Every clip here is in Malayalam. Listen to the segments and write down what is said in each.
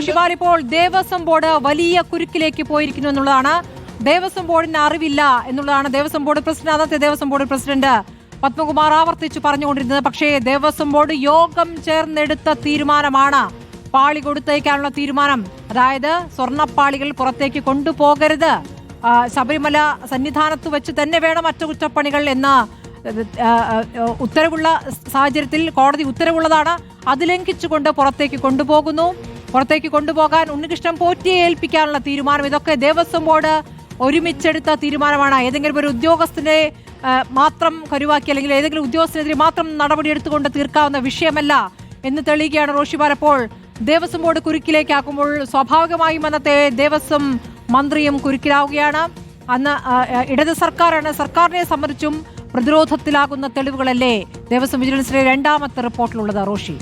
റോഷിപാൽ, ഇപ്പോൾ ദേവസ്വം ബോർഡ് വലിയ കുരുക്കിലേക്ക് പോയിരിക്കുന്നു എന്നുള്ളതാണ്. ദേവസ്വം ബോർഡിന് അറിവില്ല എന്നുള്ളതാണ് ദേവസ്വം ബോർഡ് പ്രസിഡന്റ്, അന്നത്തെ ദേവസ്വം ബോർഡ് പ്രസിഡന്റ് പത്മകുമാർ ആവർത്തിച്ചു പറഞ്ഞുകൊണ്ടിരുന്നത്. പക്ഷേ ദേവസ്വം ബോർഡ് യോഗം ചേർന്നെടുത്ത തീരുമാനമാണ് പാളി കൊടുത്തേക്കാനുള്ള തീരുമാനം. അതായത് സ്വർണ്ണപ്പാളികൾ പുറത്തേക്ക് കൊണ്ടുപോകരുത്, ശബരിമല സന്നിധാനത്ത് വെച്ച് തന്നെ വേണം അറ്റകുറ്റപ്പണികൾ എന്ന ഉത്തരവുള്ള സാഹചര്യത്തിൽ കോടതി ഉത്തരവുള്ളതാണ്. അത് ലംഘിച്ചുകൊണ്ട് പുറത്തേക്ക് കൊണ്ടുപോകുന്നു. പുറത്തേക്ക് കൊണ്ടുപോകാൻ ഉണ്ണികൃഷ്ണൻ പോറ്റിയെ ഏൽപ്പിക്കാനുള്ള തീരുമാനം, ഇതൊക്കെ ദേവസ്വം ബോർഡ് ഒരുമിച്ചെടുത്ത തീരുമാനമാണ്. ഏതെങ്കിലും ഒരു ഉദ്യോഗസ്ഥനെ മാത്രം കരുവാക്കി അല്ലെങ്കിൽ ഏതെങ്കിലും ഉദ്യോഗസ്ഥനെതിരെ മാത്രം നടപടിയെടുത്തുകൊണ്ട് തീർക്കാവുന്ന വിഷയമല്ല എന്ന് തെളിയിക്കുകയാണ് റോഷിപാൽ. അപ്പോൾ ദേവസ്വം ബോർഡ് കുരുക്കിലേക്കാക്കുമ്പോൾ സ്വാഭാവികമായും അന്നത്തെ ദേവസ്വം മന്ത്രിയും കുരുക്കിലാവുകയാണ്. അന്ന് ഇടത് സർക്കാരാണ്. സർക്കാരിനെ സംബന്ധിച്ചും പ്രതിരോധത്തിലാകുന്ന തെളിവുകളല്ലേ ദേവസ്വം വിജിലൻസിലെ രണ്ടാമത്തെ റിപ്പോർട്ടിലുള്ളത്? റോഷി,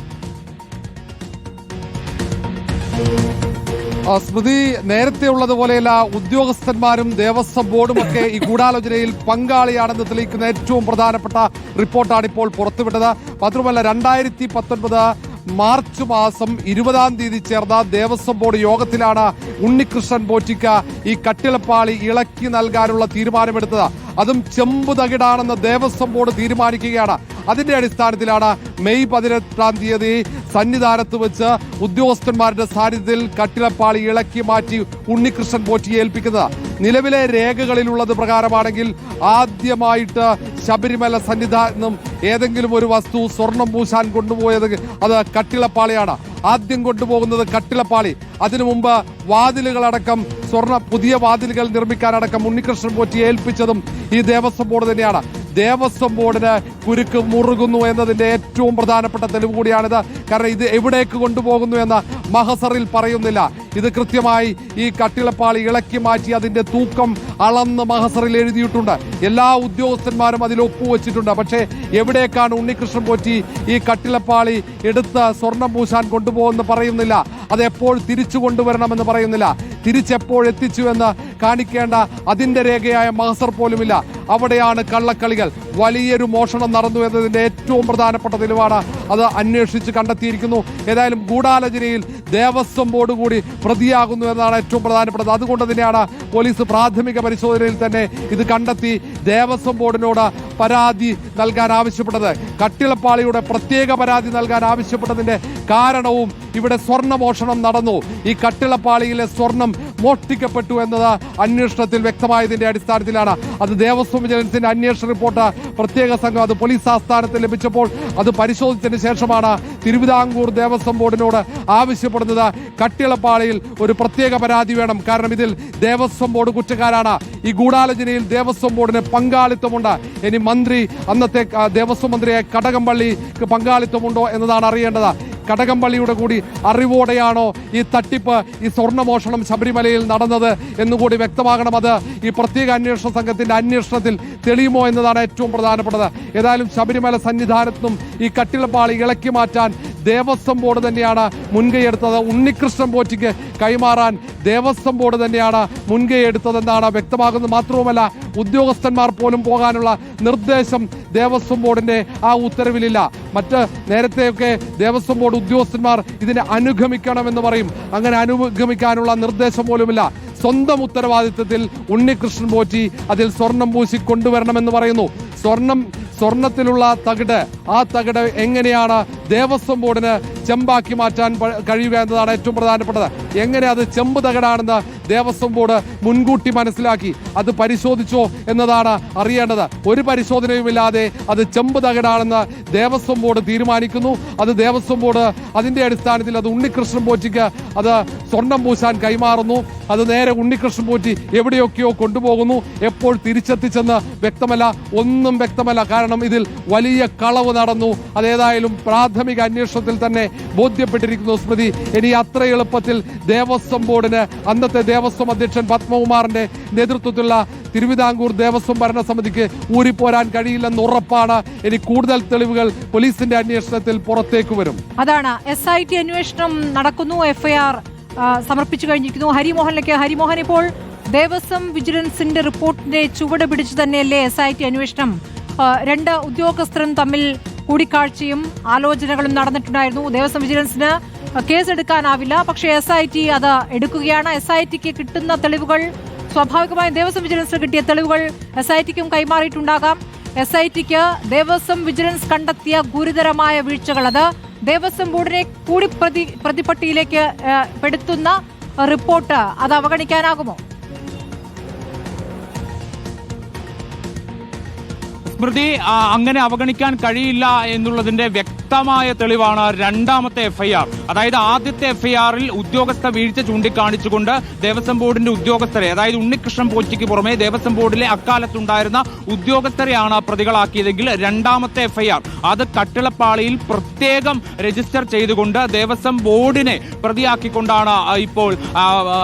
സ്മൃതി, നേരത്തെ ഉള്ളതുപോലെയല്ല, ഉദ്യോഗസ്ഥന്മാരും ദേവസ്വം ബോർഡും ഒക്കെ ഈ ഗൂഢാലോചനയിൽ പങ്കാളിയാണെന്ന് തെളിയിക്കുന്ന ഏറ്റവും പ്രധാനപ്പെട്ട റിപ്പോർട്ടാണ് ഇപ്പോൾ പുറത്തുവിട്ടത്. മാത്രമല്ല 2019 മാർച്ച് മാസം 20-ാം തീയതി ചേർന്ന ദേവസ്വം ബോർഡ് യോഗത്തിലാണ് ഉണ്ണികൃഷ്ണൻ പോറ്റിക്ക് ഈ കട്ടിളപ്പാളി ഇളക്കി നൽകാനുള്ള തീരുമാനമെടുത്തത്. അതും ചെമ്പ് തകിടാണെന്ന് ദേവസ്വം ബോർഡ് തീരുമാനിക്കുകയാണ്. അതിന്റെ അടിസ്ഥാനത്തിലാണ് മെയ് 18-ാം തീയതി സന്നിധാനത്ത് വെച്ച് ഉദ്യോഗസ്ഥന്മാരുടെ സാന്നിധ്യത്തിൽ കട്ടിളപ്പാളി ഇളക്കി മാറ്റി ഉണ്ണികൃഷ്ണൻ പോറ്റിയെ ഏൽപ്പിക്കുന്നത്. നിലവിലെ രേഖകളിലുള്ളത് പ്രകാരമാണെങ്കിൽ ആദ്യമായിട്ട് ശബരിമല സന്നിധാനം ഏതെങ്കിലും ഒരു വസ്തു സ്വർണം പൂശാൻ കൊണ്ടുപോയത് അത് കട്ടിളപ്പാളിയാണ്. ആദ്യം കൊണ്ടുപോകുന്നത് കട്ടിളപ്പാളി. അതിനു മുമ്പ് വാതിലുകളടക്കം പുതിയ വാതിലുകൾ നിർമ്മിക്കാനടക്കം ഉണ്ണികൃഷ്ണൻ പോറ്റിയെ ഏൽപ്പിച്ചതും ഈ ദേവസ്വം ബോർഡ് തന്നെയാണ്. ദേവസ്വം ബോർഡിന് കുരുക്ക് മുറുകുന്നു എന്നതിന്റെ ഏറ്റവും പ്രധാനപ്പെട്ട തെളിവ് കൂടിയാണിത്. കാരണം ഇത് എവിടേക്ക് കൊണ്ടുപോകുന്നു എന്ന മഹസറിൽ പറയുന്നില്ല. ഇത് കൃത്യമായി ഈ കട്ടിളപ്പാളി ഇളക്കി മാറ്റി അതിന്റെ തൂക്കം അളന്ന് മഹസറിൽ എഴുതിയിട്ടുണ്ട്. എല്ലാ ഉദ്യോഗസ്ഥന്മാരും അതിൽ ഒപ്പുവെച്ചിട്ടുണ്ട്. പക്ഷേ എവിടേക്കാണ് ഉണ്ണികൃഷ്ണൻ പോറ്റി ഈ കട്ടിളപ്പാളി എടുത്ത് സ്വർണം പൂശാൻ കൊണ്ടുപോകുമെന്ന് പറയുന്നില്ല. അത് എപ്പോൾ തിരിച്ചു കൊണ്ടുവരണമെന്ന് പറയുന്നില്ല. തിരിച്ചെപ്പോഴെത്തിച്ചു എന്ന് കാണിക്കേണ്ട അതിന്റെ രേഖയായ മഹസർ പോലുമില്ല. അവിടെയാണ് കള്ളക്കളികൾ. വലിയൊരു മോഷണം നടന്നു എന്നതിന്റെ ഏറ്റവും പ്രധാനപ്പെട്ട തെളിവാണ്. അത് അന്വേഷിച്ച് കണ്ടെത്തിയിരിക്കുന്നു. ഏതായാലും ഗൂഢാലോചനയിൽ ദേവസ്വം ബോർഡ് കൂടി പ്രതിയാകുന്നു എന്നതാണ് ഏറ്റവും പ്രധാനപ്പെട്ടത്. അതുകൊണ്ട് തന്നെയാണ് പോലീസ് പ്രാഥമിക പരിശോധനയിൽ തന്നെ ഇത് കണ്ടെത്തി ദേവസ്വം ബോർഡിനോട് പരാതി നൽകാൻ ആവശ്യപ്പെട്ടത്. കട്ടിളപ്പാളിയുടെ പ്രത്യേക പരാതി നൽകാൻ ആവശ്യപ്പെട്ടതിന്റെ കാരണവും ഇവിടെ സ്വർണ്ണമോഷണം നടന്നു. ഈ കട്ടിളപ്പാളിയിലെ സ്വർണം മോഷ്ടിക്കപ്പെട്ടു എന്നത് അന്വേഷണത്തിൽ വ്യക്തമായതിന്റെ അടിസ്ഥാനത്തിലാണ്. അത് ദേവസ്വം വിജിലൻസിന്റെ അന്വേഷണ റിപ്പോർട്ട് പ്രത്യേക സംഘം അത് പോലീസ് ആസ്ഥാനത്ത് ലഭിച്ചപ്പോൾ അത് പരിശോധിച്ചതിന് ശേഷമാണ് തിരുവിതാംകൂർ ദേവസ്വം ബോർഡിനോട് ആവശ്യപ്പെടുന്നത് കട്ടിളപ്പാളിയിൽ ഒരു പ്രത്യേക പരാതി വേണം. കാരണം ഇതിൽ ദേവസ്വം ബോർഡ് കുറ്റക്കാരാണ്. ഈ ഗൂഢാലോചനയിൽ ദേവസ്വം ബോർഡിന് പങ്കാളിത്തമുണ്ട്. ഇനി അന്നത്തെ ദേവസ്വം മന്ത്രിയെ കടകംപള്ളിക്ക് പങ്കാളിത്തമുണ്ടോ എന്നതാണ് അറിയേണ്ടത്. കടകംപള്ളിയുടെ കൂടി അറിവോടെയാണോ ഈ തട്ടിപ്പ്, ഈ സ്വർണ്ണമോഷണം ശബരിമലയിൽ നടന്നത് എന്നുകൂടി വ്യക്തമാകണം. അത് ഈ പ്രത്യേക അന്വേഷണ സംഘത്തിന്റെ അന്വേഷണത്തിൽ തെളിയുമോ എന്നതാണ് ഏറ്റവും പ്രധാനപ്പെട്ടത്. ഏതായാലും ശബരിമല സന്നിധാനത്തും ഈ കട്ടിളപ്പാളി ഇളക്കി മാറ്റാൻ ദേവസ്വം ബോർഡ് തന്നെയാണ് മുൻകൈയെടുത്തത്. ഉണ്ണികൃഷ്ണൻ പോറ്റിക്ക് കൈമാറാൻ ദേവസ്വം ബോർഡ് തന്നെയാണ് മുൻകൈ എടുത്തതെന്നാണ് വ്യക്തമാകുന്നത്. മാത്രവുമല്ല, ഉദ്യോഗസ്ഥന്മാർ പോലും പോകാനുള്ള നിർദ്ദേശം ദേവസ്വം ബോർഡിന്റെ ആ ഉത്തരവിലില്ല. നേരത്തെയൊക്കെ ദേവസ്വം ബോർഡ് ഉദ്യോഗസ്ഥന്മാർ ഇതിനെ അനുഗമിക്കണമെന്ന് പറയും. അങ്ങനെ അനുഗമിക്കാനുള്ള നിർദ്ദേശം പോലുമില്ല. സ്വന്തം ഉത്തരവാദിത്വത്തിൽ ഉണ്ണികൃഷ്ണൻ പോറ്റി അതിൽ സ്വർണം പൂശി കൊണ്ടുവരണമെന്ന് പറയുന്നു. സ്വർണത്തിലുള്ള തകിട്, ആ തകിട് എങ്ങനെയാണ് ദേവസ്വം ബോർഡിന് ചെമ്പാക്കി മാറ്റാൻ കഴിയുക എന്നതാണ് ഏറ്റവും പ്രധാനപ്പെട്ടത്. എങ്ങനെ അത് ചെമ്പ് തകിടാണെന്ന് ദേവസ്വം ബോർഡ് മുൻകൂട്ടി മനസ്സിലാക്കി അത് പരിശോധിച്ചോ എന്നതാണ് അറിയേണ്ടത്. ഒരു പരിശോധനയുമില്ലാതെ അത് ചെമ്പ് തകിടാണെന്ന് ദേവസ്വം ബോർഡ് തീരുമാനിക്കുന്നു. അത് ദേവസ്വം ബോർഡ് അതിന്റെ അടിസ്ഥാനത്തിൽ അത് ഉണ്ണികൃഷ്ണൻ പോറ്റിക്ക് അത് സ്വർണം പൂശാൻ കൈമാറുന്നു. അത് നേരെ ഉണ്ണികൃഷ്ണൻ പോറ്റി എവിടെയൊക്കെയോ കൊണ്ടുപോകുന്നു. എപ്പോൾ തിരിച്ചെത്തിച്ചെന്ന് വ്യക്തമല്ല, ഒന്നും വ്യക്തമല്ല. കാരണം ഇതിൽ വലിയ കളവ് നടന്നു. അതേതായാലും പ്രാഥമിക അന്വേഷണത്തിൽ തന്നെ ബോധ്യപ്പെട്ടിരിക്കുന്നു. സ്മൃതി, ഇനി അത്ര എളുപ്പത്തിൽ ദേവസ്വം ബോർഡിന് അന്നത്തെ ദേവസ്വം അധ്യക്ഷൻ പത്മകുമാറിന്റെ നേതൃത്വത്തിലുള്ള തിരുവിതാംകൂർ ദേവസ്വം ഭരണസമിതിക്ക് ഊരിപ്പോരാൻ കഴിയില്ലെന്ന് ഉറപ്പാണ്. ഇനി കൂടുതൽ തെളിവുകൾ പോലീസിന്റെ അന്വേഷണത്തിൽ പുറത്തേക്ക് വരും. അതാണ് SIT അന്വേഷണം നടക്കുന്നു. FIR സമർപ്പിച്ചു കഴിഞ്ഞിരിക്കുന്നു. ഹരിമോഹൻ, ഇപ്പോൾ ദേവസ്വം വിജിലൻസിന്റെ റിപ്പോർട്ടിന്റെ ചുവട് പിടിച്ചു തന്നെയല്ലേ SIT അന്വേഷണം? രണ്ട് ഉദ്യോഗസ്ഥരും തമ്മിൽ കൂടിക്കാഴ്ചയും ആലോചനകളും നടന്നിട്ടുണ്ടായിരുന്നു. ദേവസ്വം വിജിലൻസിന് കേസെടുക്കാനാവില്ല. പക്ഷേ SIT അത് എടുക്കുകയാണ്. SITക്ക് കിട്ടുന്ന തെളിവുകൾ സ്വാഭാവികമായും ദേവസ്വം വിജിലൻസിന് കിട്ടിയ തെളിവുകൾ SITക്കും കൈമാറിയിട്ടുണ്ടാകാം. SITക്ക് ദേവസ്വം വിജിലൻസ് കണ്ടെത്തിയ ഗുരുതരമായ വീഴ്ചകൾ അത് ദേവസ്വം ബോർഡിനെ കൂടി പ്രതിപട്ടിയിലേക്ക് പെടുത്തുന്ന റിപ്പോർട്ട് അത് അവഗണിക്കാനാകുമോ? സ്മൃതി, അങ്ങനെ അവഗണിക്കാൻ കഴിയില്ല എന്നുള്ളതിന്റെ വ്യക്തമായ തെളിവാണ് രണ്ടാമത്തെ FIR. അതായത് ആദ്യത്തെ FIRൽ ഉദ്യോഗസ്ഥ വീഴ്ച ചൂണ്ടിക്കാണിച്ചുകൊണ്ട് ദേവസ്വം ബോർഡിന്റെ ഉദ്യോഗസ്ഥരെ, അതായത് ഉണ്ണികൃഷ്ണൻ പോറ്റിക്ക് പുറമെ ദേവസ്വം ബോർഡിലെ അക്കാലത്തുണ്ടായിരുന്ന ഉദ്യോഗസ്ഥരെയാണ് പ്രതികളാക്കിയതെങ്കിൽ രണ്ടാമത്തെ FIR അത് കട്ടിളപ്പാളിയിൽ പ്രത്യേകം രജിസ്റ്റർ ചെയ്തുകൊണ്ട് ദേവസ്വം ബോർഡിനെ പ്രതിയാക്കിക്കൊണ്ടാണ് ഇപ്പോൾ,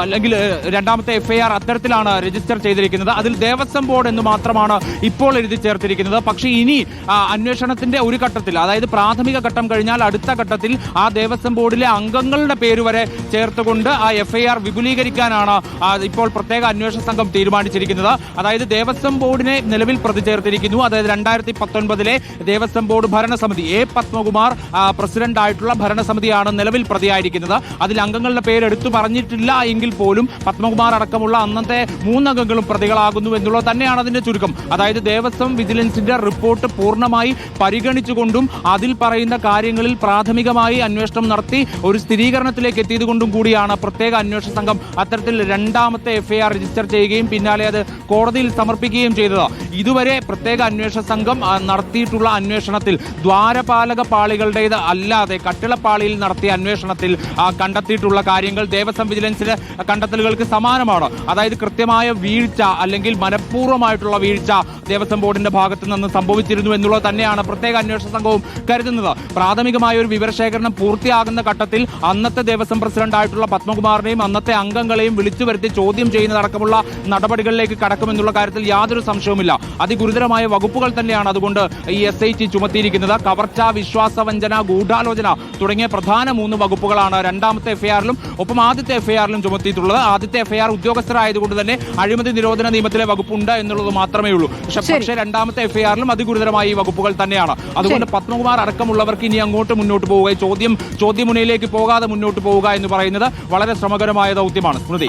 അല്ലെങ്കിൽ രണ്ടാമത്തെ FIR അത്തരത്തിലാണ് രജിസ്റ്റർ ചെയ്തിരിക്കുന്നത്. അതിൽ ദേവസ്വം ബോർഡ് എന്ന് മാത്രമാണ് ഇപ്പോൾ എഴുതി ചേർത്തിരിക്കുന്നത്. പക്ഷേ ഇനി അന്വേഷണത്തിന്റെ ഒരു ഘട്ടത്തിൽ, അതായത് പ്രാഥമിക ഘട്ടം കഴിഞ്ഞാൽ അടുത്ത ഘട്ടത്തിൽ ആ ദേവസ്വം ബോർഡിലെ അംഗങ്ങളുടെ പേര് വരെ ചേർത്തുകൊണ്ട് ആ FIR വിപുലീകരിക്കാനാണ് ഇപ്പോൾ പ്രത്യേക അന്വേഷണ സംഘം തീരുമാനിച്ചിരിക്കുന്നത്. അതായത് ദേവസ്വം ബോർഡിനെ നിലവിൽ പ്രതി ചേർത്തിരിക്കുന്നു. അതായത് 2019 ദേവസ്വം ബോർഡ് ഭരണസമിതി പത്മകുമാർ പ്രസിഡന്റ് ആയിട്ടുള്ള ഭരണസമിതിയാണ് നിലവിൽ പ്രതിയായിരിക്കുന്നത്. അതിൽ അംഗങ്ങളുടെ പേര് എടുത്തു പറഞ്ഞിട്ടില്ല എങ്കിൽ പോലും പത്മകുമാർ അടക്കമുള്ള അന്നത്തെ 3 അംഗങ്ങളും പ്രതികളാകുന്നു എന്നുള്ളത് തന്നെയാണ് അതിന്റെ ചുരുക്കം. അതായത് ദേവസ്വം വിജിലൻസിന്റെ റിപ്പോർട്ട് പൂർണ്ണമായി പരിഗണിച്ചുകൊണ്ടും അതിൽ പറയുന്ന കാര്യങ്ങളിൽ പ്രാഥമികമായി അന്വേഷണം നടത്തി ഒരു സ്ഥിരീകരണത്തിലേക്ക് എത്തിയതുകൊണ്ടും കൂടിയാണ് പ്രത്യേക അന്വേഷണ സംഘം അത്തരത്തിൽ രണ്ടാമത്തെ FIR രജിസ്റ്റർ ചെയ്യുകയും പിന്നാലെ അത് കോടതിയിൽ സമർപ്പിക്കുകയും ചെയ്തത്. ഇതുവരെ പ്രത്യേക അന്വേഷണ സംഘം നടത്തിയിട്ടുള്ള അന്വേഷണത്തിൽ ദ്വാരപാലക പാളികളുടേത് അല്ലാതെ കട്ടിളപ്പാളിയിൽ നടത്തിയ അന്വേഷണത്തിൽ കണ്ടെത്തിയിട്ടുള്ള കാര്യങ്ങൾ ദേവസ്വം വിജിലൻസിന്റെ കണ്ടെത്തലുകൾക്ക് സമാനമാണ്. അതായത് കൃത്യമായ വീഴ്ച അല്ലെങ്കിൽ മനഃപൂർവ്വമായിട്ടുള്ള വീഴ്ച ദേവസ്വം ബോർഡിന്റെ ഭാഗത്ത് നിന്ന് സംഭവിച്ചിരുന്നു എന്നുള്ളത് തന്നെയാണ് പ്രത്യേക അന്വേഷണ സംഘവും കരുതുന്നത്. പ്രാഥമികമായ ഒരു വിവരശേഖരണം പൂർത്തിയാകുന്ന ഘട്ടത്തിൽ അന്നത്തെ ദേവസ്വം പ്രസിഡന്റ് ആയിട്ടുള്ള പത്മകുമാറിനെയും അന്നത്തെ അംഗങ്ങളെയും വിളിച്ചു വരുത്തി ചോദ്യം ചെയ്യുന്നതടക്കമുള്ള നടപടികളിലേക്ക് കടക്കുമെന്നുള്ള കാര്യത്തിൽ യാതൊരു സംശയവുമില്ല. അതിഗുരുതരമായ വകുപ്പുകൾ തന്നെയാണ് അതുകൊണ്ട് ഈ SIT ചുമത്തിയിരിക്കുന്നത്. കവർച്ച, വിശ്വാസവഞ്ചന, ഗൂഢാലോചന തുടങ്ങിയ പ്രധാന 3 വകുപ്പുകളാണ് രണ്ടാമത്തെ FIRലും ഒപ്പം ആദ്യത്തെ FIRലും ചുമത്തിയിട്ടുള്ളത്. ആദ്യത്തെ FIR ഉദ്യോഗസ്ഥരായതുകൊണ്ട് തന്നെ അഴിമതി നിരോധന നിയമത്തിലെ വകുപ്പുണ്ട് എന്നുള്ളത് മാത്രമേ ഉള്ളൂ. പക്ഷേ രണ്ടാമത്തെ FIRലും അതിഗുരുതരമായ ഈ വകുപ്പുകൾ തന്നെയാണ്. അതുകൊണ്ട് പത്മകുമാർ അടക്കമുള്ളവർക്ക് ഇനി അങ്ങോട്ട് മുന്നോട്ട് പോവുക, ചോദ്യമുനയിലേക്ക് പോകാതെ മുന്നോട്ട് പോവുക എന്ന് പറയുന്നത് വളരെ ശ്രമകരമായ ദൗത്യമാണ്. സ്മൃതി.